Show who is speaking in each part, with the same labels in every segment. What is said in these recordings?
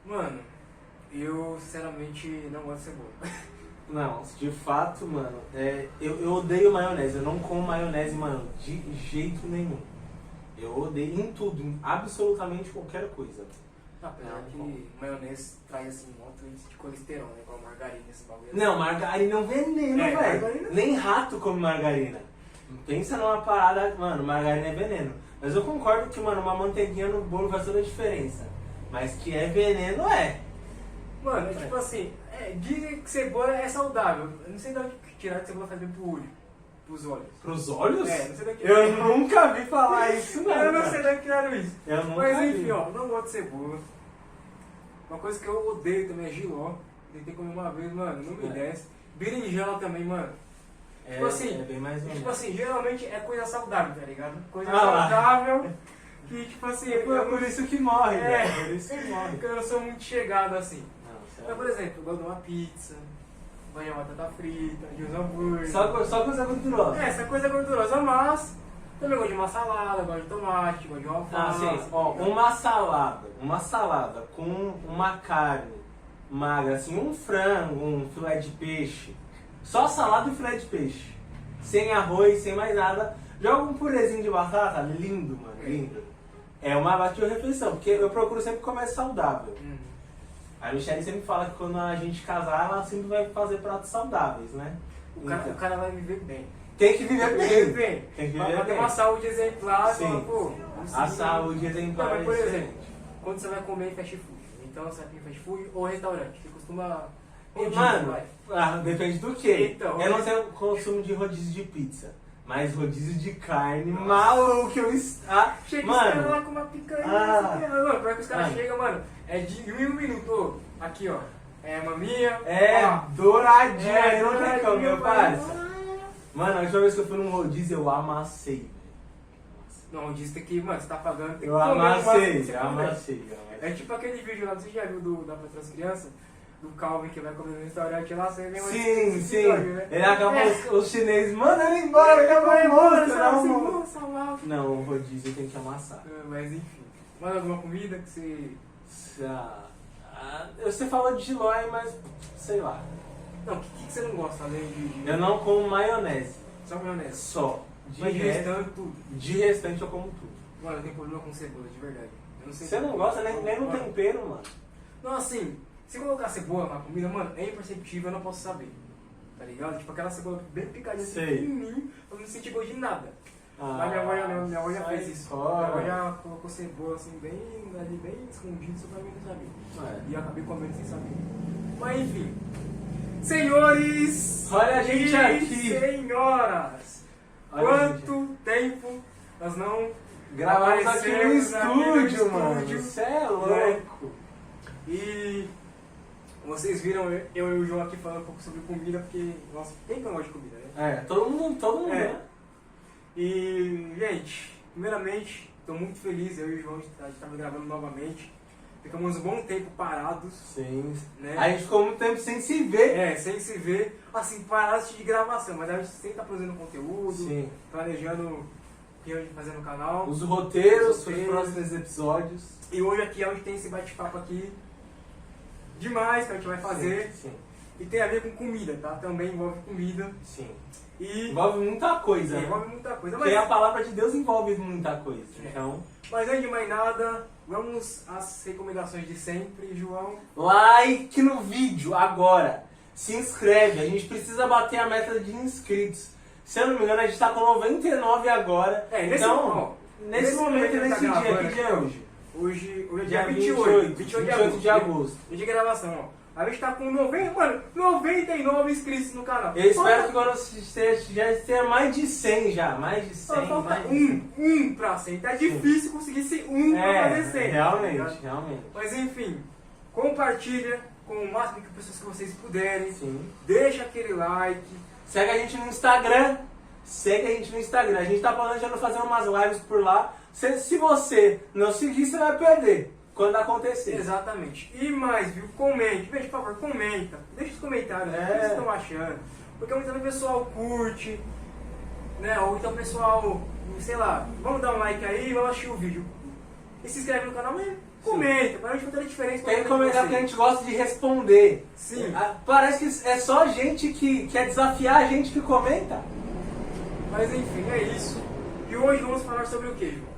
Speaker 1: Mano, eu sinceramente não gosto de cebola.
Speaker 2: Não, de fato, mano, eu odeio maionese. Eu não como maionese, mano, de jeito nenhum. Eu odeio em tudo, em absolutamente qualquer coisa.
Speaker 1: Apesar que maionese traz assim um monte de colesterol, né? Com a margarina, esse bagulho.
Speaker 2: Não, margarina é um veneno, velho.
Speaker 1: Margarina...
Speaker 2: Nem rato come margarina. Pensa numa parada, mano, margarina é veneno. Mas eu concordo que, mano, uma manteiguinha no bolo faz toda a diferença. Mas que é veneno, é.
Speaker 1: Mano, é tipo assim, dizem que cebola é saudável. Eu não sei de onde tirar que cebola faz bem pro olho. Pros olhos.
Speaker 2: Pros olhos?
Speaker 1: Não sei daqui.
Speaker 2: Eu nunca vi falar isso, não.
Speaker 1: Eu não sei de onde tiraram isso.
Speaker 2: Eu nunca
Speaker 1: Mas
Speaker 2: vi.
Speaker 1: enfim, ó, não gosto de cebola. Uma coisa que eu odeio também é jiló. Tentei comer uma vez, mano, não me desce. Berinjela também, mano. Tipo assim,
Speaker 2: é bem mais ou menos.
Speaker 1: tipo assim, geralmente é coisa saudável, tá ligado? Coisa
Speaker 2: lá.
Speaker 1: saudável que, tipo assim,
Speaker 2: Por isso que morre,
Speaker 1: É.
Speaker 2: velho. Por isso que morre.
Speaker 1: Porque eu não sou muito chegado assim.
Speaker 2: Não,
Speaker 1: Mas,
Speaker 2: sério.
Speaker 1: por exemplo, eu gosto de uma pizza, banho de batata frita, de uns hambúrguer.
Speaker 2: Só coisa gordurosa.
Speaker 1: Essa coisa gordurosa, mas também gosto de uma salada, gosto de tomate, gosto de uma
Speaker 2: Ah,
Speaker 1: alface.
Speaker 2: sim. Ó, uma salada com uma carne magra, assim, um frango, um filé de peixe. Só salada e filé de peixe. Sem arroz, sem mais nada. Joga um purezinho de batata, lindo, mano, lindo. É uma batida refeição, porque eu procuro sempre comer saudável. A Michelle sempre fala que quando a gente casar, ela sempre vai fazer pratos saudáveis, né?
Speaker 1: O cara vai viver bem.
Speaker 2: Tem que viver bem.
Speaker 1: bem.
Speaker 2: Tem que
Speaker 1: Vai
Speaker 2: viver
Speaker 1: ter
Speaker 2: bem.
Speaker 1: uma saúde exemplar.
Speaker 2: Sim.
Speaker 1: Fala, pô,
Speaker 2: A saúde exemplar.
Speaker 1: Não, mas, por
Speaker 2: é
Speaker 1: exemplo,
Speaker 2: excelente.
Speaker 1: quando você vai comer em fast food, então você vai comer em fast food ou restaurante, você costuma...
Speaker 2: Mano, depende do que.
Speaker 1: Então,
Speaker 2: eu não tenho consumo de rodízio de pizza, mas rodízio de carne, maluco, eu está.
Speaker 1: Chega os caras lá
Speaker 2: Mano,
Speaker 1: com uma picanha.
Speaker 2: Ah.
Speaker 1: Pior que os caras
Speaker 2: Mano.
Speaker 1: chegam, mano, é de um em um minuto. Ô, aqui, ó, é maminha. ó,
Speaker 2: douradinho, aí não tem
Speaker 1: douradinho,
Speaker 2: como, meu
Speaker 1: pai.
Speaker 2: parça. Mano, a última vez que eu fui num rodízio, eu amassei, velho.
Speaker 1: Não, disse que, mano, você tá pagando, tem que
Speaker 2: Eu
Speaker 1: comer o máximo que
Speaker 2: amassei,
Speaker 1: você
Speaker 2: eu
Speaker 1: puder.
Speaker 2: amassei.
Speaker 1: É tipo aquele vídeo lá, você já viu da Patrão das Crianças? Do Calvin que vai comer no restaurante lá, você vê uma
Speaker 2: Sim, sim.
Speaker 1: episódio, né?
Speaker 2: Ele acabou, os chineses, manda ele embora, acabou a moça, não.
Speaker 1: Nossa, lá.
Speaker 2: Não, o rodízio tem que amassar.
Speaker 1: Mas enfim, mais alguma comida que você...
Speaker 2: Você falou de gilói, mas sei lá.
Speaker 1: Não, o que você não gosta além de...
Speaker 2: Eu não como maionese.
Speaker 1: Só maionese.
Speaker 2: Só.
Speaker 1: Mas de restante, tudo.
Speaker 2: De restante eu como tudo.
Speaker 1: Mano, eu tenho problema com cebola, de verdade. Eu não sei
Speaker 2: Você não gosta nem no
Speaker 1: Mano,
Speaker 2: tempero, mano.
Speaker 1: Não, assim, se colocar cebola na comida, mano, é imperceptível, eu não posso saber. Tá ligado? Tipo aquela cebola bem picadinha, assim,
Speaker 2: Sei.
Speaker 1: pequenininho, eu não senti gosto de nada. Mas minha avó já fez isso. Minha avó já colocou cebola assim, bem escondido, só pra mim não saber. E eu acabei comendo sem saber. Mas enfim. Senhores!
Speaker 2: Olha a gente
Speaker 1: e
Speaker 2: aqui.
Speaker 1: senhoras!
Speaker 2: Olha,
Speaker 1: Quanto tempo nós não
Speaker 2: Gravamos aqui no
Speaker 1: aparecemos aqui no
Speaker 2: estúdio, mano.
Speaker 1: estúdio,
Speaker 2: Você é
Speaker 1: né?
Speaker 2: louco.
Speaker 1: E vocês viram eu e o João aqui falando um pouco sobre comida, porque, nossa, quem que não gosta de comida, né?
Speaker 2: Todo mundo,
Speaker 1: É.
Speaker 2: né?
Speaker 1: E, gente, primeiramente, estou muito feliz, eu e o João, de estar gravando novamente. Ficamos um bom tempo parados,
Speaker 2: Sim.
Speaker 1: né?
Speaker 2: A gente ficou muito tempo sem se ver.
Speaker 1: Sem se ver, assim, parados de gravação, mas a gente sempre está produzindo conteúdo,
Speaker 2: Sim.
Speaker 1: planejando o que a gente vai fazer no canal.
Speaker 2: Os roteiros
Speaker 1: Os
Speaker 2: para os
Speaker 1: roteiros.
Speaker 2: próximos episódios.
Speaker 1: E hoje aqui é onde tem esse bate-papo aqui demais que a gente vai fazer.
Speaker 2: Sim.
Speaker 1: E tem a ver com comida, tá? Também envolve comida.
Speaker 2: Sim.
Speaker 1: E
Speaker 2: Envolve muita coisa, né?
Speaker 1: envolve muita coisa.
Speaker 2: Porque a palavra de Deus envolve muita coisa.
Speaker 1: É.
Speaker 2: Então,
Speaker 1: Mas antes de mais nada, vamos às recomendações de sempre, João.
Speaker 2: like no vídeo agora. Se inscreve. A gente precisa bater a meta de inscritos. Se eu não me engano, a gente tá com 99 agora. Então, nesse momento, nesse dia, que dia é hoje?
Speaker 1: Hoje é
Speaker 2: Dia
Speaker 1: dia 28
Speaker 2: de agosto.
Speaker 1: Dia de gravação, ó. A gente tá com 99 inscritos no canal.
Speaker 2: Eu espero que quando já esteja mais de 100 já. Mais de 100.
Speaker 1: Falta
Speaker 2: mais de 100.
Speaker 1: um pra 100. Tá difícil conseguir esse pra fazer 100.
Speaker 2: Realmente.
Speaker 1: Mas enfim, compartilha com o máximo de pessoas que vocês puderem.
Speaker 2: Sim.
Speaker 1: Deixa aquele like.
Speaker 2: Segue a gente no Instagram. A gente tá planejando fazer umas lives por lá. Se você não seguir, você vai perder quando acontecer.
Speaker 1: Exatamente. E mais, viu? Comente. Por favor, comenta. Deixa os comentários. O que vocês estão achando? Porque muitas vezes o pessoal curte, né? Ou então o pessoal, sei lá, vamos dar um like aí, vamos assistir o vídeo. E se inscreve no canal mesmo. comenta, para a gente fazer a diferença.
Speaker 2: Tem que comentar que a gente gosta de responder.
Speaker 1: Sim.
Speaker 2: Parece que é só gente que quer desafiar a gente que comenta.
Speaker 1: Mas enfim, é isso. E hoje vamos falar sobre o quê, João?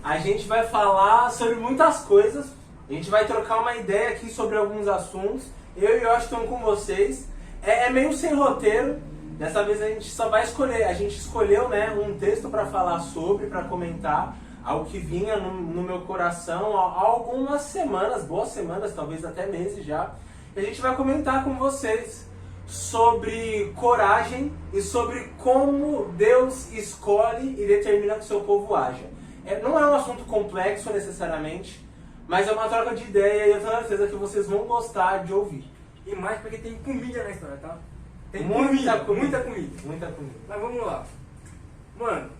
Speaker 2: A gente vai falar sobre muitas coisas. A gente vai trocar uma ideia aqui sobre alguns assuntos. Eu e o estão com vocês. É meio sem roteiro. Dessa vez a gente só vai escolher. A gente escolheu, né, um texto para falar sobre, para comentar. Algo que vinha no meu coração há algumas semanas, boas semanas, talvez até meses já. E a gente vai comentar com vocês sobre coragem e sobre como Deus escolhe e determina que o seu povo haja. Não é um assunto complexo necessariamente, mas é uma troca de ideia e eu tenho certeza que vocês vão gostar de ouvir.
Speaker 1: E mais porque tem comida na história, tá? Tem
Speaker 2: Muita comida.
Speaker 1: Muita comida.
Speaker 2: Muita comida.
Speaker 1: Mas vamos lá. Mano,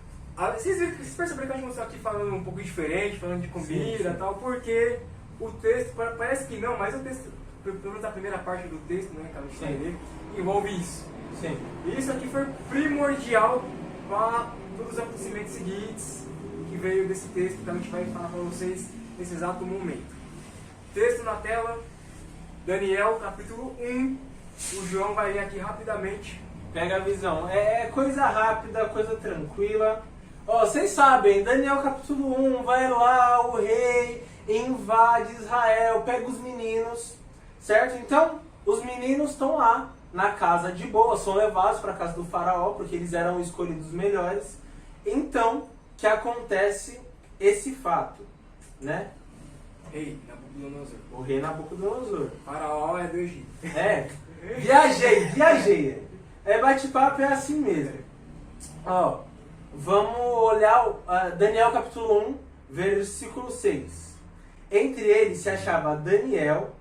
Speaker 1: vocês perceberam que a gente está aqui falando um pouco diferente, falando de comida e tal, porque o texto, parece que não, mas o texto, pelo menos a primeira parte do texto, né, que a gente vai ler, envolve isso.
Speaker 2: Sim.
Speaker 1: E isso aqui foi primordial para todos os acontecimentos seguintes que veio desse texto, então a gente vai falar para vocês nesse exato momento. Texto na tela, Daniel, capítulo 1. O João vai ler aqui rapidamente.
Speaker 2: Pega a visão. É coisa rápida, coisa tranquila. Ó, vocês sabem, Daniel capítulo 1, vai lá, o rei invade Israel, pega os meninos, certo? Então, os meninos estão lá na casa de boa, são levados para a casa do faraó, porque eles eram escolhidos melhores. Então, que acontece esse fato, né?
Speaker 1: Rei Nabucodonosor.
Speaker 2: O rei Nabucodonosor.
Speaker 1: Faraó é do Egito.
Speaker 2: Viajei. Bate-papo é assim mesmo. Ó, vamos olhar Daniel capítulo 1, versículo 6. Entre eles se achava Daniel,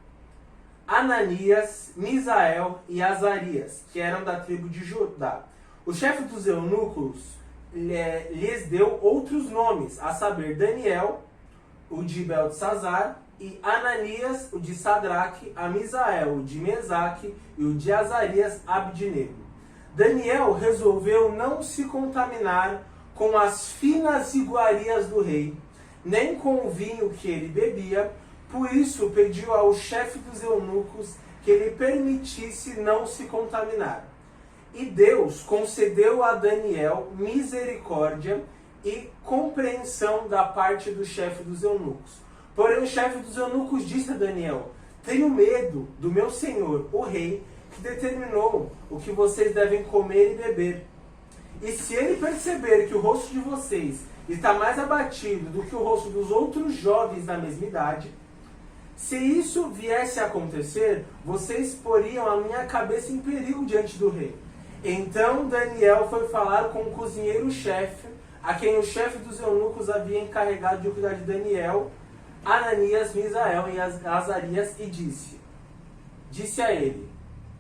Speaker 2: Ananias, Misael e Azarias, que eram da tribo de Judá. O chefe dos eunucos lhes deu outros nomes, a saber, Daniel, o de Beltesazar, e Ananias, o de Sadraque, a Misael, o de Mesaque, e o de Azarias, Abdinego. Daniel resolveu não se contaminar com as finas iguarias do rei, nem com o vinho que ele bebia, por isso pediu ao chefe dos eunucos que ele permitisse não se contaminar. E Deus concedeu a Daniel misericórdia e compreensão da parte do chefe dos eunucos. Porém o chefe dos eunucos disse a Daniel: tenho medo do meu senhor, o rei, que determinou o que vocês devem comer e beber. E se ele perceber que o rosto de vocês está mais abatido do que o rosto dos outros jovens da mesma idade, se isso viesse a acontecer, vocês poriam a minha cabeça em perigo diante do rei. Então Daniel foi falar com o cozinheiro-chefe, a quem o chefe dos eunucos havia encarregado de cuidar de Daniel, Ananias, Misael e Azarias, e disse a ele: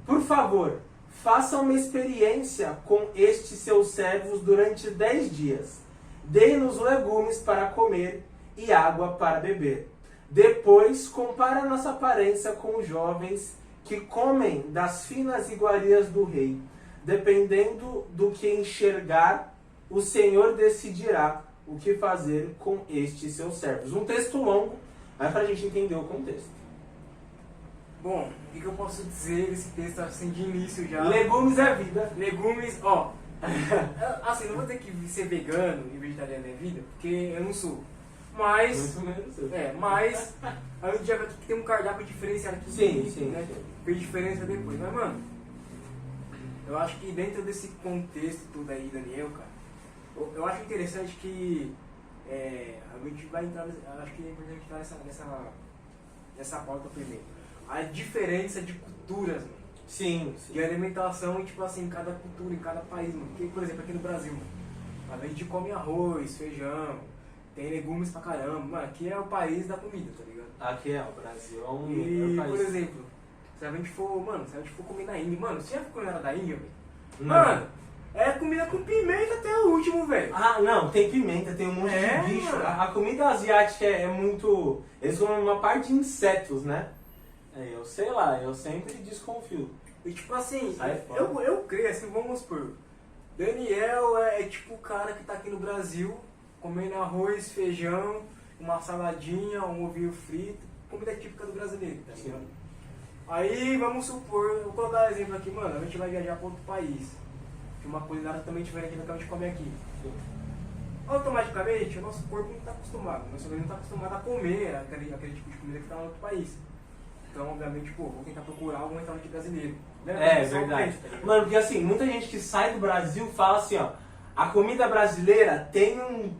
Speaker 2: por favor, façam uma experiência com estes seus servos durante 10 dias. Deem-nos legumes para comer e água para beber. Depois, compare a nossa aparência com os jovens que comem das finas iguarias do rei. Dependendo do que enxergar, o Senhor decidirá o que fazer com estes seus servos. Um texto longo, mas para a gente entender o contexto.
Speaker 1: Bom, o que eu posso dizer desse texto assim de início já?
Speaker 2: Legumes é vida.
Speaker 1: Legumes, ó. Assim, não vou dizer que ser vegano e vegetariano é vida, porque eu não sou. Mas.
Speaker 2: Muito menos eu.
Speaker 1: Mas. A gente já vai ter que ter um cardápio diferenciado aqui.
Speaker 2: Sim.
Speaker 1: Fez diferença depois. Mas, mano, eu acho que dentro desse contexto todo aí, Daniel, cara, eu acho interessante que a gente vai entrar. Acho que é importante entrar nessa pauta primeiro. A diferença de culturas, mano.
Speaker 2: Sim.
Speaker 1: De alimentação, tipo assim, em cada cultura, em cada país, mano. Porque, por exemplo, aqui no Brasil, mano, a gente come arroz, feijão, tem legumes pra caramba. Mano, aqui é o país da comida, tá ligado?
Speaker 2: Aqui é, o Brasil é um
Speaker 1: E,
Speaker 2: país.
Speaker 1: por exemplo, se a gente for comer na Índia, mano, você já ficou na da Índia, velho?
Speaker 2: Não.
Speaker 1: Mano, é comida com pimenta até o último, velho.
Speaker 2: Ah, não, tem pimenta, tem um monte de bicho.
Speaker 1: Mano.
Speaker 2: A comida asiática é muito... Eles comem uma parte de insetos, né? Eu sei lá, eu sempre desconfio.
Speaker 1: E tipo assim,
Speaker 2: Sai fora.
Speaker 1: eu creio, assim, vamos supor, Daniel é tipo o cara que tá aqui no Brasil, comendo arroz, feijão uma saladinha, um ovinho frito, comida típica do brasileiro, tá ligado? Aí vamos supor, eu vou colocar um exemplo aqui, mano, a gente vai viajar para outro país, que uma culinária também diferente da que a gente come aqui.
Speaker 2: Sim.
Speaker 1: Automaticamente o nosso corpo não está acostumado, o nosso organismo não está acostumado a comer aquele tipo de comida que está no outro país. Então, obviamente, pô, vou tentar procurar algum restaurante brasileiro. Né?
Speaker 2: É verdade. Mano, porque assim, muita gente que sai do Brasil fala assim, ó, a comida brasileira tem um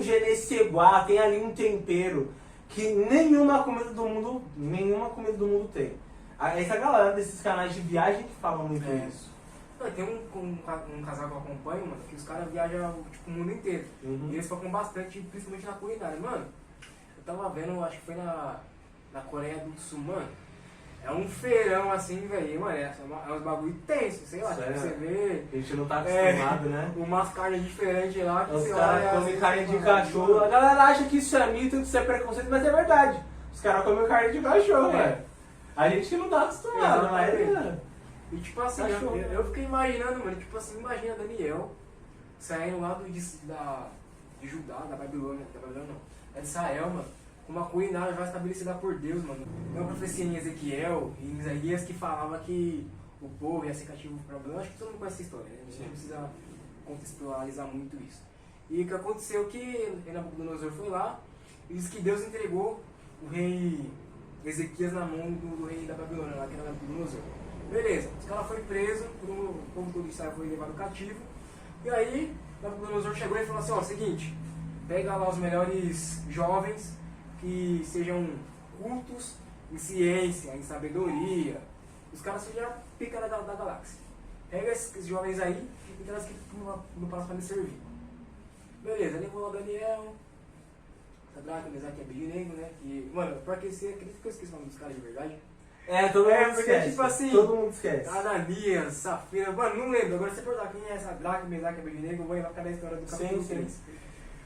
Speaker 2: je ne sais quoi, tem ali um tempero que nenhuma comida do mundo tem. Essa galera desses canais de viagem que falam muito isso.
Speaker 1: Tem um casal que eu acompanho, mano, que os caras viajam tipo, o mundo inteiro.
Speaker 2: Uhum.
Speaker 1: E eles focam bastante, principalmente na culinária. Mano, eu tava vendo, acho que foi na Coreia do Sul, mano. É um feirão assim, velho, mano, é uns bagulho tenso, sei lá, tipo, você vê.
Speaker 2: A gente não tá acostumado, né?
Speaker 1: Umas carnes diferentes lá que
Speaker 2: os caras comem carne de cachorro.
Speaker 1: Mano.
Speaker 2: A galera acha que isso é mito, que isso é preconceito, mas é verdade. Os caras comem carne de cachorro, velho. A gente que não tá acostumado, mas.
Speaker 1: E tipo assim, eu fiquei imaginando, mano, tipo assim, imagina Daniel saindo lá de Judá, da Babilônia não, é de Israel, mano, com uma culinária já estabelecida por Deus, mano. Tem uma profecia em Ezequiel e em Isaías que falava que o povo ia ser cativo para Babilônia. Acho que todo mundo conhece essa história, né? A gente não precisa contextualizar muito isso. E o que aconteceu que Nabucodonosor foi lá e disse que Deus entregou o rei Ezequias na mão do rei da Babilônia, lá que era Nabucodonosor. Beleza, os caras foram presos, o povo todo de Israel foi levado cativo. E aí, Nabucodonosor chegou e falou assim, ó, seguinte, pega lá os melhores jovens que sejam cultos em ciência, em sabedoria. Os caras sejam pica da galáxia. Pega esses jovens aí e traz aqui no palácio para me servir. Beleza, levou lá Daniel, Sadraque, Mesaque e Abednego, né? E, mano, pra aquecer, acredito que eu esqueci o nome dos caras de verdade.
Speaker 2: Todo mundo
Speaker 1: porque,
Speaker 2: esquece.
Speaker 1: tipo assim,
Speaker 2: todo mundo esquece.
Speaker 1: Ananias, Safira, mano, não lembro. Agora se você perguntar quem é Sadraque, Mesaque e Abednego, eu vou lembrar cada história do capítulo 3.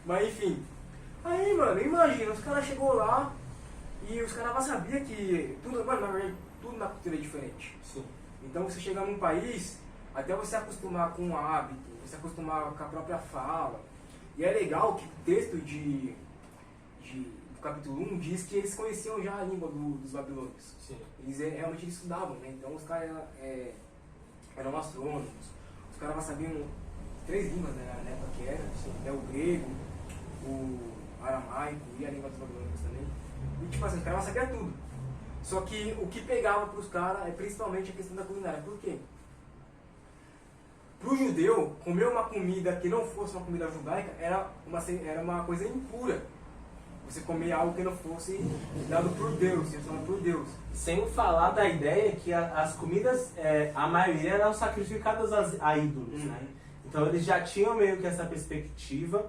Speaker 1: Mas enfim. Aí, mano, imagina, os caras chegou lá e os caras sabiam que tudo, mano, na verdade, tudo na cultura é diferente.
Speaker 2: Sim.
Speaker 1: Então você chegar num país, até você acostumar com o hábito, você acostumar com a própria fala. E é legal que o texto do capítulo 1 diz que eles conheciam já a língua dos babilônios.
Speaker 2: Sim.
Speaker 1: Eles realmente estudavam, né? Então os caras eram astrônomos, os caras sabiam 3 línguas, né, na época que era, né, o grego, o aramaico e a língua dos babilônicos também. E tipo assim, os caras sabiam tudo. Só que o que pegava para os caras é principalmente a questão da culinária. Por quê? Para o judeu, comer uma comida que não fosse uma comida judaica era uma coisa impura. Você comer algo que não fosse dado por Deus, selecionado por Deus.
Speaker 2: Sem falar da ideia que as comidas, a maioria eram sacrificadas a ídolos, né? Então eles já tinham meio que essa perspectiva,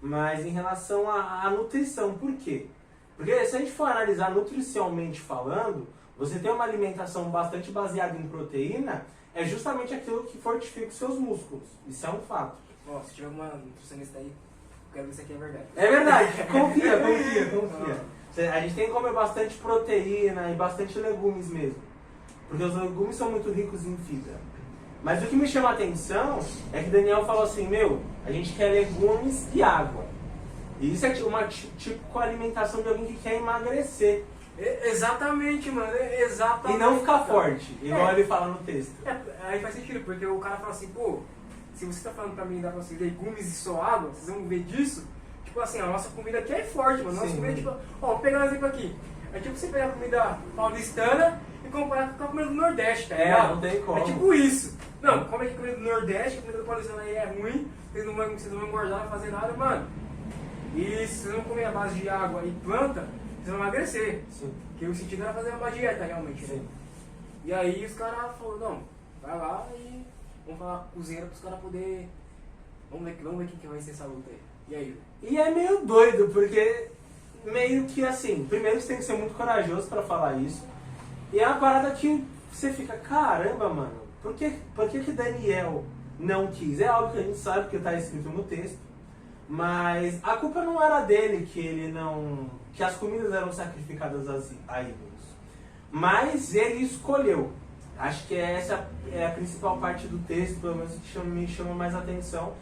Speaker 2: mas em relação à nutrição, por quê? Porque se a gente for analisar nutricionalmente falando, você tem uma alimentação bastante baseada em proteína, é justamente aquilo que fortifica os seus músculos. Isso é um fato.
Speaker 1: Se tiver uma nutricionista aí, quero ver se aqui é verdade.
Speaker 2: É verdade, confia. A gente tem que comer bastante proteína e bastante legumes mesmo. Porque os legumes são muito ricos em fibra. Mas o que me chama a atenção é que Daniel falou assim, a gente quer legumes e água. E isso é uma típica alimentação de alguém que quer emagrecer.
Speaker 1: Exatamente, mano, exatamente.
Speaker 2: E não ficar forte, igual ele fala no texto.
Speaker 1: Aí faz sentido, porque o cara fala assim, se você tá falando pra mim dar pra vocês legumes e só água, vocês vão ver disso? Tipo assim, a nossa comida aqui é forte, mano. Nossa comida é tipo. Vou pegar um exemplo aqui. É tipo você pegar a comida paulistana e comparar com a comida do Nordeste, tá ligado?
Speaker 2: Não tem como.
Speaker 1: É tipo isso. Não, como é que a comida do Nordeste, a comida do paulistana aí é ruim, vocês não vão engordar, não vão fazer nada, mano. E se vocês não comer a base de água e planta, vocês vão emagrecer.
Speaker 2: Sim.
Speaker 1: Porque o sentido era fazer uma dieta realmente, né? E aí os caras falaram, não, vai lá e vamos falar com a cozinheira para os caras poderem. Vamos ver quem que vai ser essa luta aí. E aí?
Speaker 2: E é meio doido, porque meio que assim, primeiro você tem que ser muito corajoso pra falar isso. E é uma parada que você fica, caramba, mano, por que Daniel não quis? É algo que a gente sabe, porque tá escrito no texto. Mas a culpa não era dele que as comidas eram sacrificadas a ídolos. Mas ele escolheu. Acho que essa é a principal parte do texto, pelo menos que me chama mais atenção.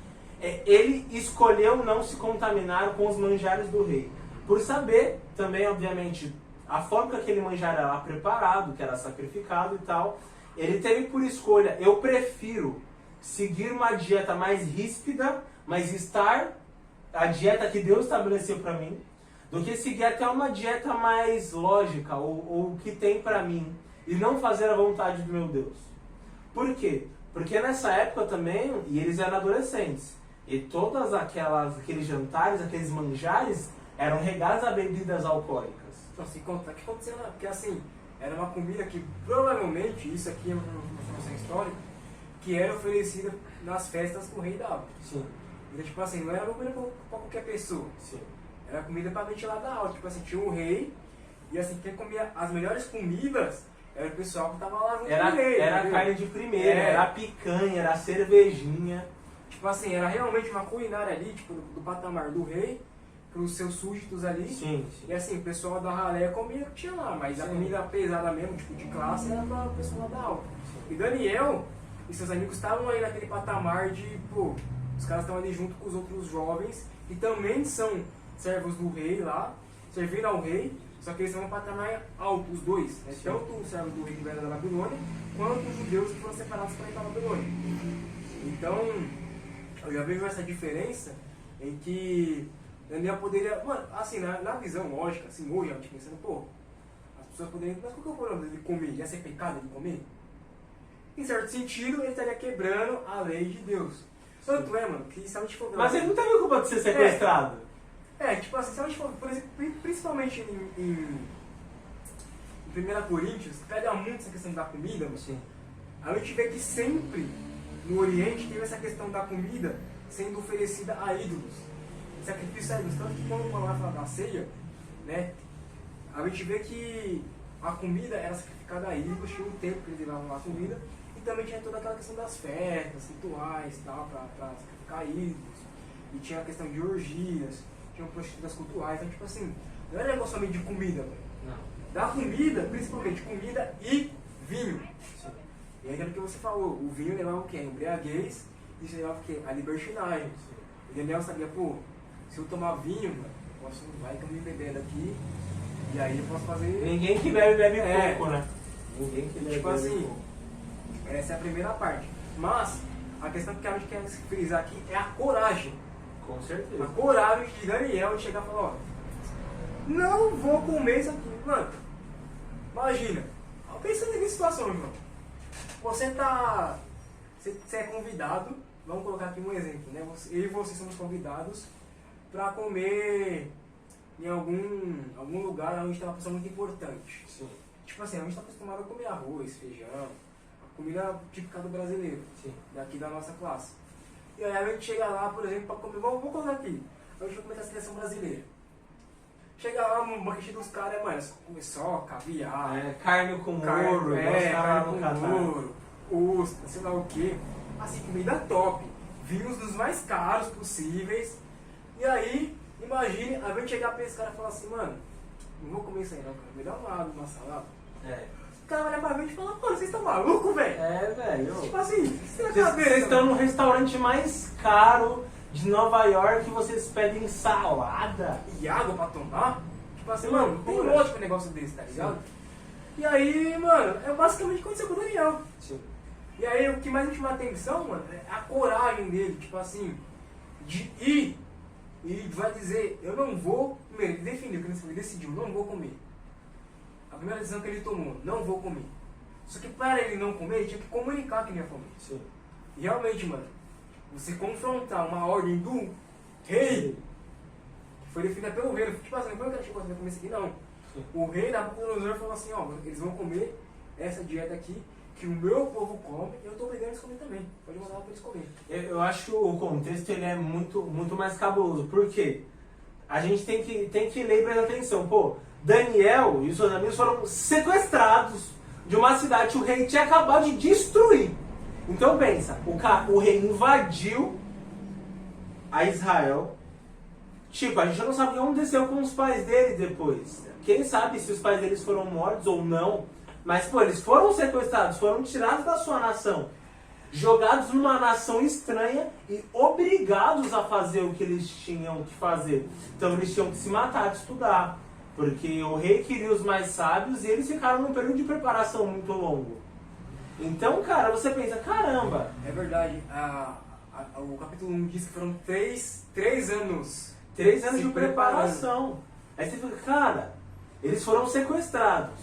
Speaker 2: Ele escolheu não se contaminar com os manjares do rei. por saber também, obviamente, a forma que aquele manjar era preparado, que era sacrificado e tal. Ele teve por escolha, eu prefiro seguir uma dieta mais ríspida, mas estar a dieta que Deus estabeleceu para mim, do que seguir até uma dieta mais lógica, ou que tem para mim, e não fazer a vontade do meu Deus. Por quê? Porque nessa época também, e eles eram adolescentes, e todas aqueles jantares, aqueles manjares, eram regados a bebidas alcoólicas.
Speaker 1: Então, se contar, o que aconteceu lá? Porque assim, era uma comida que provavelmente, isso aqui é uma informação histórica, que era oferecida nas festas com o rei Davi.
Speaker 2: Sim.
Speaker 1: Então, tipo assim, não era comida pra qualquer pessoa.
Speaker 2: Sim.
Speaker 1: Era comida pra ventilada alta. Tipo assim, tinha o rei, e assim, quem comia as melhores comidas era o pessoal que tava lá junto com o rei.
Speaker 2: Era
Speaker 1: entendeu?
Speaker 2: carne de primeira, era picanha, era cervejinha.
Speaker 1: Tipo assim, era realmente uma culinária ali, tipo, do patamar do rei, pros seus súditos ali.
Speaker 2: Sim, sim.
Speaker 1: E assim, o pessoal da ralé comia o que tinha lá, mas a comida pesada mesmo, tipo, de classe, era para o pessoal da alta. E Daniel e seus amigos estavam aí naquele patamar de, pô, os caras estão ali junto com os outros jovens, que também são servos do rei lá, servindo ao rei, só que eles são um patamar alto, os dois, né? Tanto os servos do rei que veio da Babilônia, quanto os judeus que foram separados para ir para a Babilônia. Então, eu já vejo essa diferença em que Daniel poderia, mano, assim, na visão lógica, assim, hoje, a gente pensando, pô, as pessoas poderiam, mas qual que é o problema dele comer? Ia ser pecado ele comer? Em certo sentido, ele estaria quebrando a lei de Deus. Tanto é, mano, que se a gente for ver...
Speaker 2: Mas ele não teve culpa de ser sequestrado.
Speaker 1: Tipo assim, se a gente for, por exemplo, principalmente em 1 Coríntios, que pega muito essa questão da comida, mano,
Speaker 2: Sim.
Speaker 1: a gente vê que sempre no Oriente teve essa questão da comida sendo oferecida a ídolos. Sacrifício a ídolos. Tanto que quando vai falar da ceia, né, a gente vê que a comida era sacrificada a ídolos, tinha um tempo que eles levavam lá a comida, e também tinha toda aquela questão das festas, rituais e tal, para sacrificar ídolos. E tinha a questão de orgias, tinha prostitutas culturais, então tipo assim, não era negócio somente de comida, velho.
Speaker 2: Não.
Speaker 1: Da comida, principalmente comida e vinho.
Speaker 2: Sim.
Speaker 1: E aí aquilo que você falou, o vinho levava o quê? A embriaguez, e isso levava o quê? A libertinagem. O Daniel sabia, pô, se eu tomar vinho, mano, posso, vai que eu me bebendo aqui, e aí eu posso fazer...
Speaker 2: Ninguém que bebe pouco, né? Ninguém que bebe
Speaker 1: Tipo assim,
Speaker 2: pouco.
Speaker 1: essa é a primeira parte. Mas, a questão que a gente quer frisar aqui é a coragem.
Speaker 2: Com certeza.
Speaker 1: A coragem de Daniel de chegar e falar, ó, não vou comer isso aqui. Mano, imagina, pensa nessa situação, irmão. Você é convidado, vamos colocar aqui um exemplo, né? Eu e você somos convidados para comer em algum lugar onde tem uma pessoa muito importante.
Speaker 2: Sim.
Speaker 1: Tipo assim, a gente está acostumado a comer arroz, feijão, a comida típica do brasileiro,
Speaker 2: Sim.
Speaker 1: daqui da nossa classe. E aí a gente chega lá, por exemplo, para comer, vamos colocar aqui, a gente vai comer a seleção brasileira. Chega lá, um banquete dos caras, mano, comer só caviar,
Speaker 2: carne com ouro,
Speaker 1: carne com ouro, ostra, sei lá o que. Assim, comida top, vinhos dos mais caros possíveis. E aí, imagine, a gente chegar pra esse cara e falar assim, mano, não vou comer isso aí não, cara, me dá uma salada. O cara vai olhar pra gente e fala, mano, vocês estão malucos, velho?
Speaker 2: Velho.
Speaker 1: Tipo assim,
Speaker 2: Vocês estão no restaurante mais caro de Nova York e vocês pedem salada.
Speaker 1: E água pra tomar? Tipo assim, mano, não tem lógica um negócio desse, tá ligado? Sim. E aí, mano, é basicamente o que aconteceu com o Daniel.
Speaker 2: Sim.
Speaker 1: E aí, o que mais me chama a atenção, mano, é a coragem dele, tipo assim, de ir e vai dizer, eu não vou comer. Ele definiu, ele decidiu, não vou comer. A primeira decisão que ele tomou, não vou comer. Só que para ele não comer, ele tinha que comunicar que ele ia comer.
Speaker 2: Sim.
Speaker 1: E realmente, mano, você confrontar uma ordem do rei, que foi definida pelo rei, tipo assim, não foi o que ele chegou a comer isso aqui, não.
Speaker 2: Sim.
Speaker 1: O rei Nabucodonosor falou assim, ó, eles vão comer essa dieta aqui, que o meu povo come, e eu estou obrigando eles a comer também. Pode mandar para eles comer.
Speaker 2: Eu acho que o contexto ele é muito, muito mais cabuloso. Por quê? A gente tem que ler e prestar atenção. Pô, Daniel e os seus amigos foram sequestrados de uma cidade que o rei tinha acabado de destruir. Então pensa, o rei invadiu a Israel. Tipo, a gente não sabe o que aconteceu com os pais dele depois. Quem sabe se os pais deles foram mortos ou não. Mas, pô, eles foram sequestrados, foram tirados da sua nação. jogados numa nação estranha e obrigados a fazer o que eles tinham que fazer. Então eles tinham que se matar de estudar, porque o rei queria os mais sábios e eles ficaram num período de preparação muito longo. Então, cara, você pensa, caramba...
Speaker 1: É verdade, o capítulo 1 diz que foram 3 anos.
Speaker 2: 3 anos de preparação. Aí você fica, cara, eles foram sequestrados.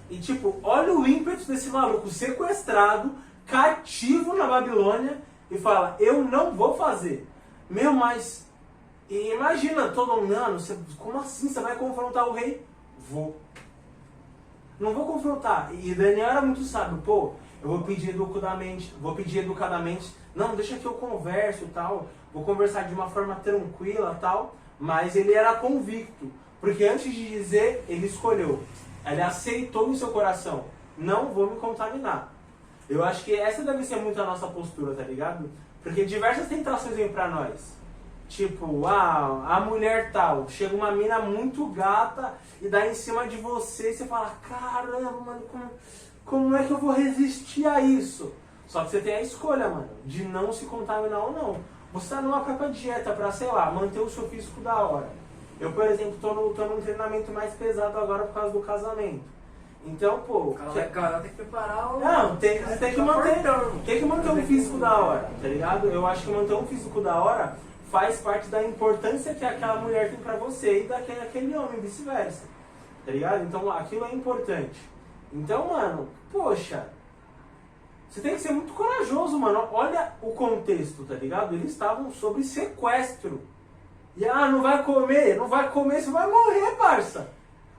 Speaker 2: E tipo, olha o ímpeto desse maluco sequestrado, cativo na Babilônia, e fala, eu não vou fazer. Meu, mas... E imagina, todo ano, como assim? Você vai confrontar o rei? Vou. Não vou confrontar. E Daniel era muito sábio, pô, eu vou pedir educadamente, não, deixa que eu converso e tal, vou conversar de uma forma tranquila e tal, mas ele era convicto, porque antes de dizer, ele escolheu, ele aceitou em seu coração, não vou me contaminar. Eu acho que essa deve ser muito a nossa postura, tá ligado? Porque diversas tentações vêm pra nós. Tipo, a mulher tal, chega uma mina muito gata e dá em cima de você e você fala, caramba, mano, como é que eu vou resistir a isso? Só que você tem a escolha, mano, de não se contaminar ou não. Você tá numa própria dieta pra, sei lá, manter o seu físico da hora. Eu, por exemplo, tô num treinamento mais pesado agora por causa do casamento. Então, pô...
Speaker 1: Cara, tem que preparar o...
Speaker 2: Não, tem que manter um físico da hora, tá ligado? Eu acho que manter um físico da hora faz parte da importância que aquela mulher tem pra você e daquele homem, vice-versa. Tá ligado? Então aquilo é importante. Então, mano, poxa, você tem que ser muito corajoso, mano. Olha o contexto, tá ligado? Eles estavam sob sequestro. E não vai comer, você vai morrer, parça.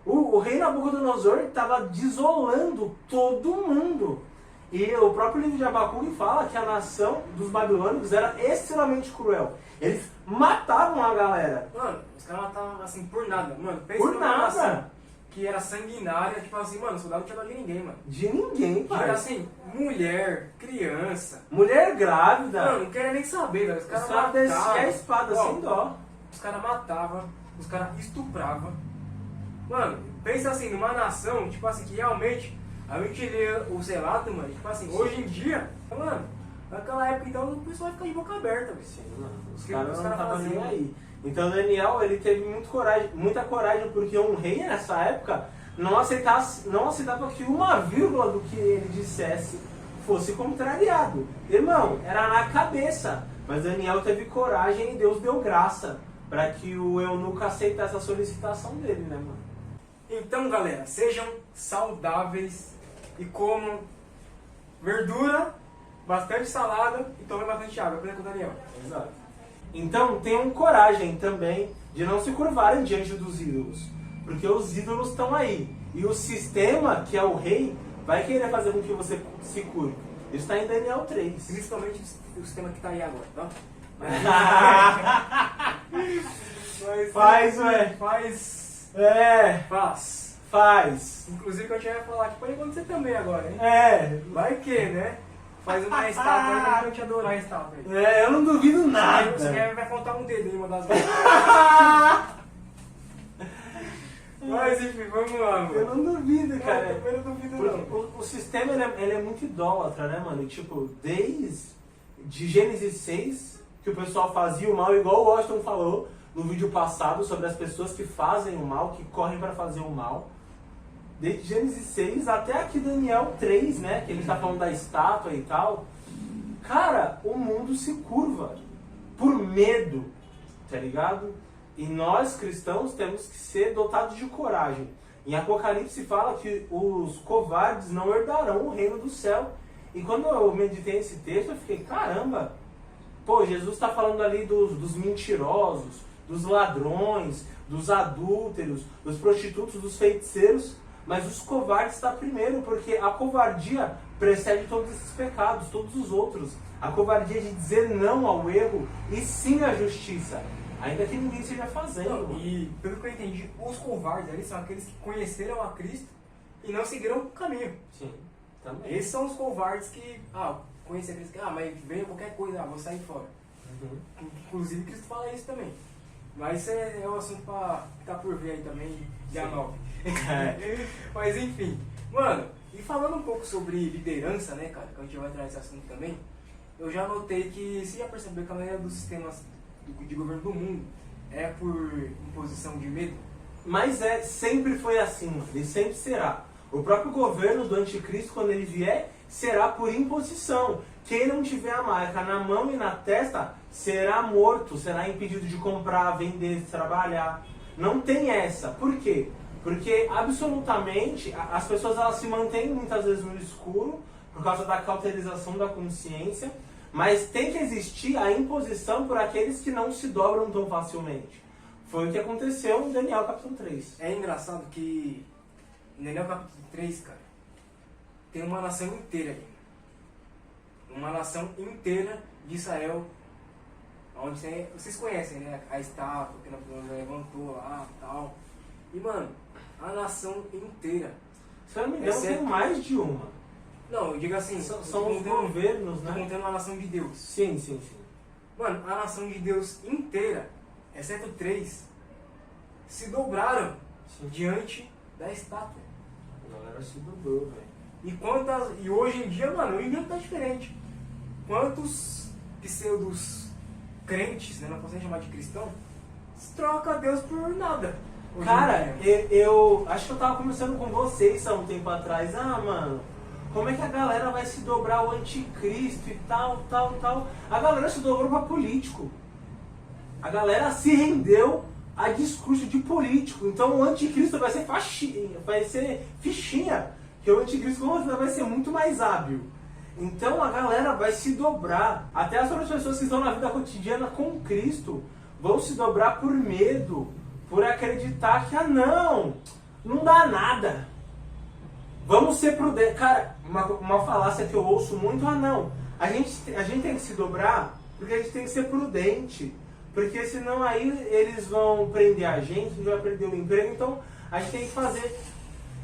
Speaker 2: O rei Nabucodonosor estava desolando todo mundo. E o próprio livro de Abacuque fala que a nação dos babilônicos era extremamente cruel. Eles matavam a galera.
Speaker 1: Mano, os caras matavam assim por nada. Mano, pensa
Speaker 2: Por
Speaker 1: numa
Speaker 2: nada.
Speaker 1: nação que era sanguinária, tipo assim, mano, o soldado não tinha dó de ninguém, mano.
Speaker 2: De ninguém, pai.
Speaker 1: Era assim, mulher, criança.
Speaker 2: Mulher grávida.
Speaker 1: Mano, não queria nem saber, velho. Os
Speaker 2: Os
Speaker 1: caras
Speaker 2: caras desciam a
Speaker 1: matavam.
Speaker 2: espada
Speaker 1: Ó,
Speaker 2: sem dó.
Speaker 1: Os caras matavam, os caras estupravam. Mano, pensa assim, numa nação, tipo assim, que realmente a gente lê o relato, mano, tipo assim, hoje em dia, mano, naquela época então o pessoal fica de boca aberta, velho.
Speaker 2: Sim, mano. Os
Speaker 1: Que
Speaker 2: caras
Speaker 1: os
Speaker 2: não
Speaker 1: caras
Speaker 2: estavam nem
Speaker 1: faziam.
Speaker 2: aí. Então Daniel, ele teve muita coragem, porque um rei nessa época não aceitava que uma vírgula do que ele dissesse fosse contrariado. Irmão, era na cabeça. Mas Daniel teve coragem e Deus deu graça para que o eunuco aceitasse a solicitação dele, né, mano?
Speaker 1: Então, galera, sejam saudáveis e comam verdura, bastante salada e tomem bastante água. Aprenda com o Daniel.
Speaker 2: Exato. Então tenham coragem também de não se curvarem diante dos ídolos, porque os ídolos estão aí. E o sistema, que é o rei, vai querer fazer com que você se curve. Isso está em Daniel 3.
Speaker 1: Principalmente o sistema que tá aí agora, tá?
Speaker 2: Faz, ué.
Speaker 1: Faz.
Speaker 2: Faz. Faz.
Speaker 1: Inclusive que eu tinha ia falar que pode acontecer também agora, hein? Vai que, né? Faz uma estátua aí pra gente adorar a estátua aí.
Speaker 2: Eu não duvido nada.
Speaker 1: Você vai contar um dedo em uma das mãos. Mas enfim, vamos lá, mano.
Speaker 2: Eu não duvido, cara.
Speaker 1: Eu também não duvido,
Speaker 2: Porque
Speaker 1: não.
Speaker 2: o sistema ele é muito idólatra, né, mano? Tipo, desde Gênesis 6, que o pessoal fazia o mal, igual o Washington falou no vídeo passado sobre as pessoas que fazem o mal, que correm pra fazer o mal. Desde Gênesis 6 até aqui Daniel 3, né? Que ele tá falando da estátua e tal. Cara, o mundo se curva por medo, tá ligado? E nós, cristãos, temos que ser dotados de coragem. Em Apocalipse fala que os covardes não herdarão o reino do céu. E quando eu meditei esse texto, eu fiquei, caramba, pô, Jesus está falando ali dos mentirosos, dos ladrões, dos adúlteros, dos prostitutos, dos feiticeiros, mas os covardes estão primeiro, porque a covardia precede todos esses pecados, todos os outros. A covardia de dizer não ao erro e sim à justiça. Ainda que ninguém esteja fazendo.
Speaker 1: E pelo que eu entendi, os covardes ali são aqueles que conheceram a Cristo e não seguiram o caminho.
Speaker 2: Sim, também.
Speaker 1: Esses são os covardes que, conheci a Cristo, mas veio qualquer coisa, vou sair fora. Inclusive Cristo fala isso também. Mas isso é um assunto pra tá por ver aí também, dia 9. Mas enfim, mano, e falando um pouco sobre liderança, né, cara, que a gente vai entrar nesse assunto também. eu já notei que, você já percebeu que a maioria dos sistemas de governo do mundo é por imposição de medo?
Speaker 2: Mas sempre foi assim, mano, e sempre será. O próprio governo do anticristo, quando ele vier, será por imposição. Quem não tiver a marca na mão e na testa, será morto, será impedido de comprar, vender, trabalhar. Não tem essa. Por quê? Porque absolutamente as pessoas elas se mantêm muitas vezes no escuro por causa da cauterização da consciência, mas tem que existir a imposição por aqueles que não se dobram tão facilmente. Foi o que aconteceu em Daniel capítulo 3.
Speaker 1: É engraçado que em Daniel capítulo 3, cara, tem uma nação inteira ali. Uma nação inteira de Israel, onde vocês conhecem, né? A estátua que Napoleão levantou lá e tal. E, mano, a nação inteira.
Speaker 2: Se eu não me engano, tem mais de uma.
Speaker 1: Não, eu digo assim,
Speaker 2: São os governos, né?
Speaker 1: Tô contando a nação de Deus.
Speaker 2: Sim, sim, sim.
Speaker 1: Mano, a nação de Deus inteira, exceto 3, se dobraram diante da estátua.
Speaker 2: A galera se dobrou, velho.
Speaker 1: E hoje em dia, mano, o Índia tá diferente. Quantos pseudos crentes, né, não posso nem chamar de cristão, troca Deus por nada.
Speaker 2: Cara, eu acho que eu tava conversando com vocês há um tempo atrás. Ah, mano, como é que a galera vai se dobrar ao anticristo e tal. A galera se dobrou pra político. A galera se rendeu a discurso de político. Então o anticristo vai ser fichinha. Que o anticristo vai ser muito mais hábil. Então a galera vai se dobrar. Até as outras pessoas que estão na vida cotidiana com Cristo vão se dobrar por medo, por acreditar que, não dá nada. Vamos ser prudentes. Cara, uma falácia que eu ouço muito, a gente tem que se dobrar porque a gente tem que ser prudente. Porque senão aí eles vão prender a gente vai perder o emprego, então a gente tem que fazer.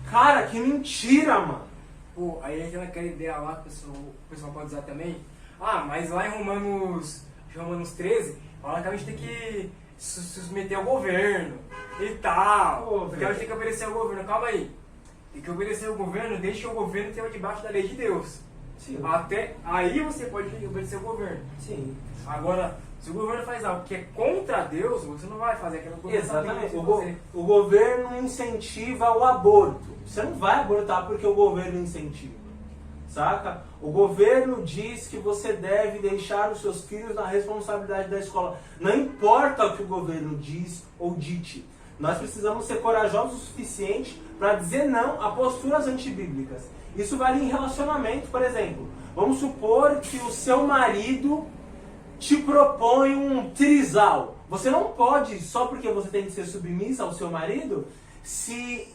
Speaker 2: Cara, que mentira, mano.
Speaker 1: Pô, aí entra naquela ideia lá que o pessoal pode usar também. Ah, mas lá em Romanos 13, fala que a gente tem que se submeter ao governo e tal.
Speaker 2: Pô,
Speaker 1: porque a gente tem que obedecer ao governo. Calma aí. Tem que obedecer ao governo, deixa o governo ter debaixo da lei de Deus.
Speaker 2: Sim.
Speaker 1: Até aí você pode obedecer ao governo.
Speaker 2: Sim.
Speaker 1: Agora, se o governo faz algo que é contra Deus, você não vai fazer aquela coisa.
Speaker 2: Exatamente. O governo incentiva o aborto. Você não vai abortar porque o governo incentiva. Saca? O governo diz que você deve deixar os seus filhos na responsabilidade da escola. Não importa o que o governo diz ou dite. Nós precisamos ser corajosos o suficiente para dizer não a posturas antibíblicas. Isso vale em relacionamento, por exemplo. Vamos supor que o seu marido te propõe um trisal. Você não pode, só porque você tem que ser submissa ao seu marido, você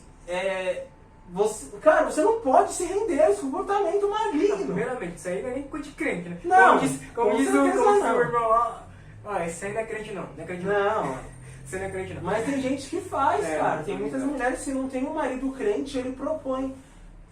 Speaker 2: não pode se render a esse comportamento maligno.
Speaker 1: Primeiramente, isso aí não é nem coisa de crente, né?
Speaker 2: Não,
Speaker 1: como diz o
Speaker 2: não.
Speaker 1: irmão lá. Ah, isso aí não é crente não. Não é crente não. Isso aí não é crente não.
Speaker 2: Mas tem gente que faz, cara. Tem muitas mulheres que não tem um marido crente, ele propõe.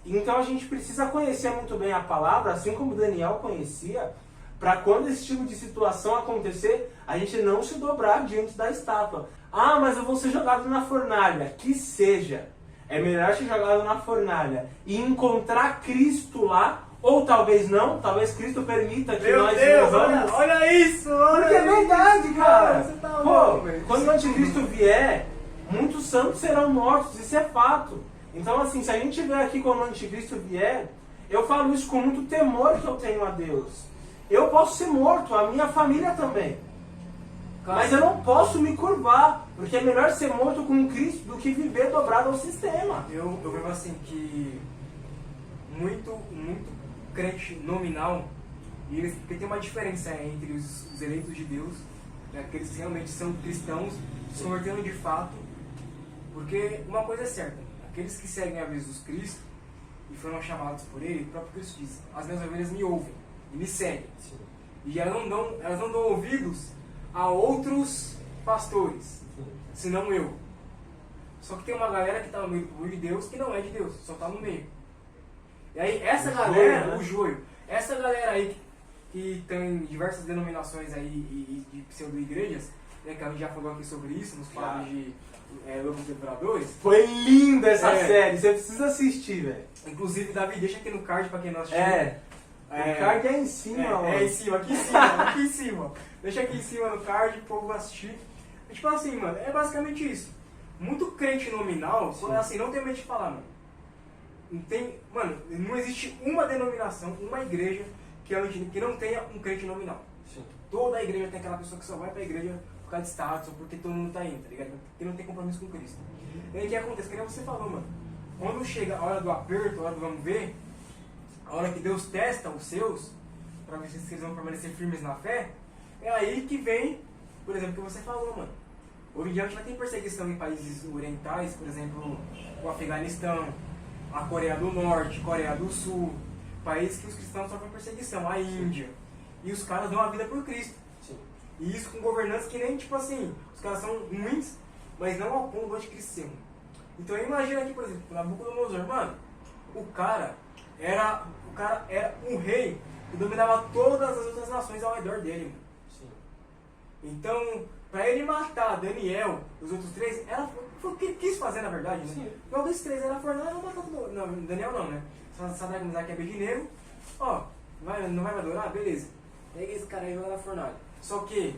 Speaker 2: Então a gente precisa conhecer muito bem a palavra, assim como Daniel conhecia, para quando esse tipo de situação acontecer, a gente não se dobrar diante da estátua. Ah, mas eu vou ser jogado na fornalha. Que seja. É melhor ser jogado na fornalha e encontrar Cristo lá, ou talvez não, talvez Cristo permita que
Speaker 1: Meu
Speaker 2: nós
Speaker 1: Deus,
Speaker 2: morramos.
Speaker 1: olha isso!
Speaker 2: Porque é verdade, cara.
Speaker 1: Você tá
Speaker 2: Pô,
Speaker 1: louco, velho.
Speaker 2: quando o anticristo vier, muitos santos serão mortos, isso é fato. Então, assim, se a gente estiver aqui quando o anticristo vier, eu falo isso com muito temor que eu tenho a Deus. Eu posso ser morto, a minha família também. Mas eu não posso me curvar, porque é melhor ser morto com Cristo do que viver dobrado ao sistema.
Speaker 1: Eu vejo assim que muito crente nominal, porque tem uma diferença entre os eleitos de Deus, né, aqueles que realmente são cristãos, se convertendo de fato, porque uma coisa é certa, aqueles que seguem a Jesus Cristo e foram chamados por Ele, o próprio Cristo diz, as minhas ovelhas me ouvem e me seguem.
Speaker 2: Sim.
Speaker 1: E elas não dão ouvidos a outros pastores, senão eu. Só que tem uma galera que está no meio do povo de Deus que não é de Deus, só está no meio. E aí essa galera,
Speaker 2: joio, né?
Speaker 1: o joio, essa galera aí que tem diversas denominações aí e de pseudo-igrejas, né, que a gente já falou aqui sobre isso, nos quadros de Lobos Devoradores.
Speaker 2: Foi linda essa série, você precisa assistir, velho.
Speaker 1: Inclusive, Davi, deixa aqui no card para quem não assistiu.
Speaker 2: O card é em cima, mano.
Speaker 1: É em cima, aqui em cima, aqui em cima. Deixa aqui em cima no card, o povo assistir. Tipo assim, mano, é basicamente isso. Muito crente nominal, assim, não tem medo de falar, mano. Não tem, mano, não existe uma denominação, uma igreja que não tenha um crente nominal.
Speaker 2: Sim.
Speaker 1: Toda a igreja tem aquela pessoa que só vai pra igreja por causa de status ou porque todo mundo tá indo, tá ligado? Porque não tem compromisso com Cristo. E aí o que acontece? Que nem você falou, mano. Quando chega a hora do aperto, a hora do vamos ver, a hora que Deus testa os seus, pra ver se eles vão permanecer firmes na fé, é aí que vem, por exemplo, o que você falou, mano. Hoje em dia a gente vai ter perseguição em países orientais, por exemplo, o Afeganistão, a Coreia do Norte, Coreia do Sul, países que os cristãos sofrem perseguição, a Índia. E os caras dão a vida por Cristo.
Speaker 2: Sim.
Speaker 1: E isso com governantes que nem, tipo assim, os caras são ruins, mas não ao ponto do anticristo ser ruim. Então imagina aqui, por exemplo, Nabucodonosor, mano, o cara era um rei que dominava todas as outras nações ao redor dele, mano.
Speaker 2: Sim.
Speaker 1: Então, pra ele matar Daniel, os outros três, foi o que ele quis fazer, na verdade, né?
Speaker 2: Sim.
Speaker 1: Logo desses três era fornalha, não matar todo. Não, Daniel não, né? Sadraque, Mesaque e Abednego, ó, não vai me adorar? Beleza. Pega esse cara aí e joga na fornalha. Só que,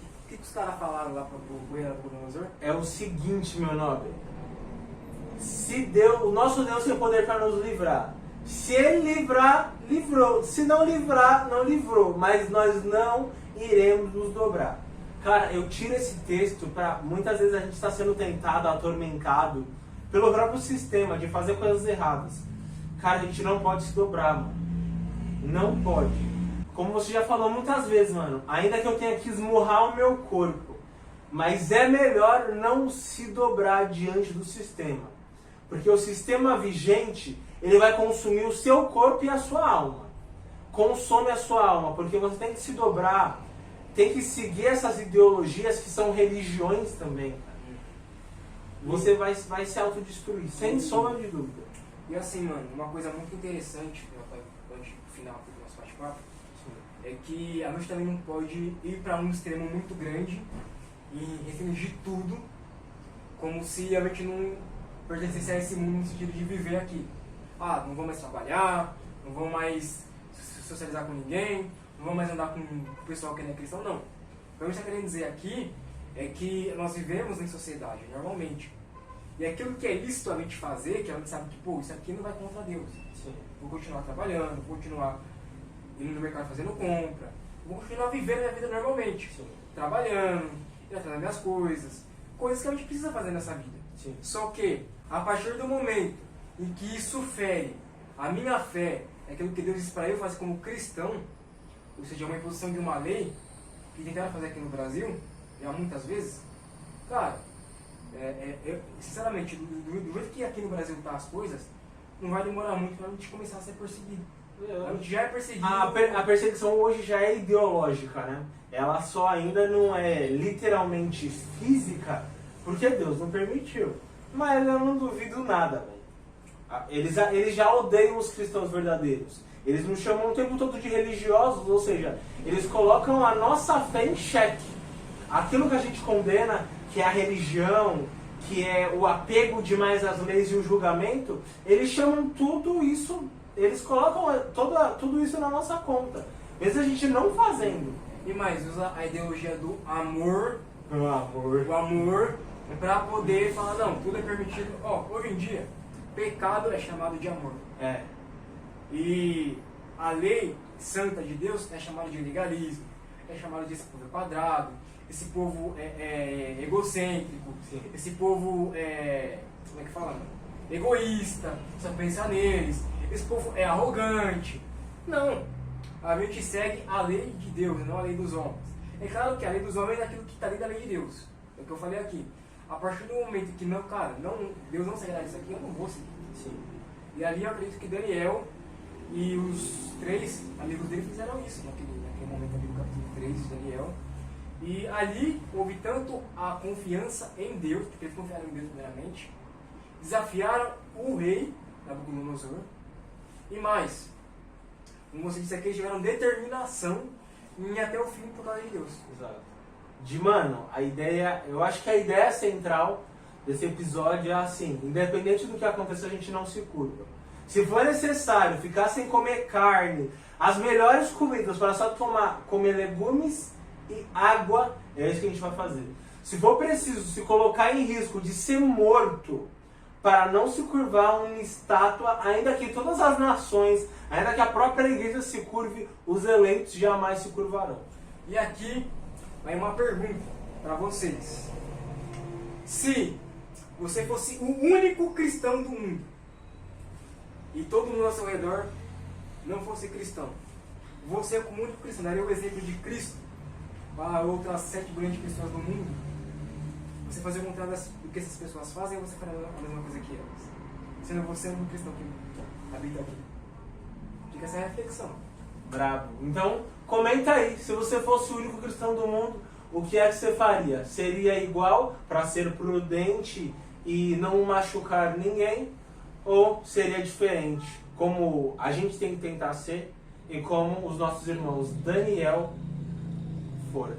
Speaker 1: o que os caras falaram lá pro rei Nabucodonosor?
Speaker 2: É o seguinte, meu nobre. Se Deus, o nosso Deus tem poder para nos livrar. Se ele livrar, livrou. Se não livrar, não livrou. Mas nós não iremos nos dobrar. Cara, eu tiro esse texto para muitas vezes a gente está sendo tentado, atormentado pelo próprio sistema de fazer coisas erradas. Cara, a gente não pode se dobrar, mano. Não pode. Como você já falou muitas vezes, mano, ainda que eu tenha que esmurrar o meu corpo, mas é melhor não se dobrar diante do sistema. Porque o sistema vigente, ele vai consumir o seu corpo e a sua alma. Consome a sua alma, porque você tem que se dobrar, tem que seguir essas ideologias que são religiões também, cara. Você vai se autodestruir, sem sombra de dúvida.
Speaker 1: E assim, mano, uma coisa muito interessante, antes do final do nosso bate-papo, é que a gente também não pode ir para um extremo muito grande e restringir tudo, como se a gente não pertencesse a esse mundo no sentido de viver aqui. Ah, não vou mais trabalhar, não vou mais socializar com ninguém, não vou mais andar com o pessoal que não é cristão, não. O que a gente está querendo dizer aqui é que nós vivemos em sociedade, normalmente. E aquilo que é lícito a gente fazer, que a gente sabe que, pô, isso aqui não vai contra Deus.
Speaker 2: Sim.
Speaker 1: Vou continuar trabalhando, vou continuar indo no mercado fazendo compra, vou continuar vivendo a minha vida normalmente.
Speaker 2: Sim.
Speaker 1: Trabalhando, indo atrás das minhas coisas que a gente precisa fazer nessa vida.
Speaker 2: Sim.
Speaker 1: Só que, a partir do momento em que isso fere a minha fé, aquilo que Deus disse para eu fazer como cristão, ou seja, uma imposição de uma lei, que tentaram fazer aqui no Brasil, já muitas vezes, cara, sinceramente, do jeito que aqui no Brasil tá as coisas, não vai demorar muito para a gente começar a ser perseguido. A gente já é perseguido.
Speaker 2: A perseguição hoje já é ideológica, né? Ela só ainda não é literalmente física, porque Deus não permitiu. Mas eu não duvido nada, velho. Eles já odeiam os cristãos verdadeiros. Eles nos chamam o tempo todo de religiosos, ou seja, eles colocam a nossa fé em xeque. Aquilo que a gente condena, que é a religião, que é o apego demais às leis e o julgamento, eles chamam tudo isso, eles colocam tudo isso na nossa conta. Mesmo a gente não fazendo.
Speaker 1: E mais, usa a ideologia do amor.
Speaker 2: O
Speaker 1: amor para poder falar, não, tudo é permitido. Hoje em dia, pecado é chamado de amor.
Speaker 2: É.
Speaker 1: E a lei santa de Deus é chamada de legalismo, é chamada de esse povo quadrado, esse povo egocêntrico,
Speaker 2: Sim.
Speaker 1: esse povo como é que fala? Egoísta, só pensa neles, esse povo é arrogante. Não, a gente segue a lei de Deus, não a lei dos homens. É claro que a lei dos homens é aquilo que está dentro da lei de Deus, é o que eu falei aqui. A partir do momento que não, cara, Deus não seguirá isso aqui, eu não vou seguir.
Speaker 2: Sim.
Speaker 1: E ali eu acredito que Daniel e os 3 amigos dele fizeram isso naquele momento ali do capítulo 3 de Daniel. E ali houve tanto a confiança em Deus, porque eles confiaram em Deus primeiramente, desafiaram o rei Nabucodonosor, e mais, como você disse aqui, eles tiveram determinação em ir até o fim por causa de Deus.
Speaker 2: Exato. Mano, eu acho que a ideia central desse episódio é assim, independente do que aconteça, a gente não se curva. Se for necessário ficar sem comer carne, as melhores comidas para só comer legumes e água, é isso que a gente vai fazer. Se for preciso se colocar em risco de ser morto para não se curvar uma estátua, ainda que todas as nações, ainda que a própria igreja se curve, os eleitos jamais se curvarão.
Speaker 1: E aqui vai uma pergunta para vocês. Se você fosse o único cristão do mundo e todo mundo ao seu redor não fosse cristão, você como único cristão daria o exemplo de Cristo para outras 7 grandes pessoas do mundo? Você fazer o contrário do que essas pessoas fazem, ou você faria a mesma coisa que elas? Sendo você um cristão que habita aqui. Fica essa reflexão.
Speaker 2: Bravo. Então, comenta aí, se você fosse o único cristão do mundo, o que é que você faria? Seria igual para ser prudente e não machucar ninguém? Ou seria diferente, como a gente tem que tentar ser e como os nossos irmãos Daniel foram?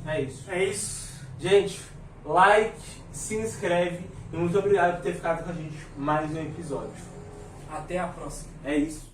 Speaker 2: É isso.
Speaker 1: É isso.
Speaker 2: Gente, like, se inscreve e muito obrigado por ter ficado com a gente mais um episódio.
Speaker 1: Até a próxima.
Speaker 2: É isso.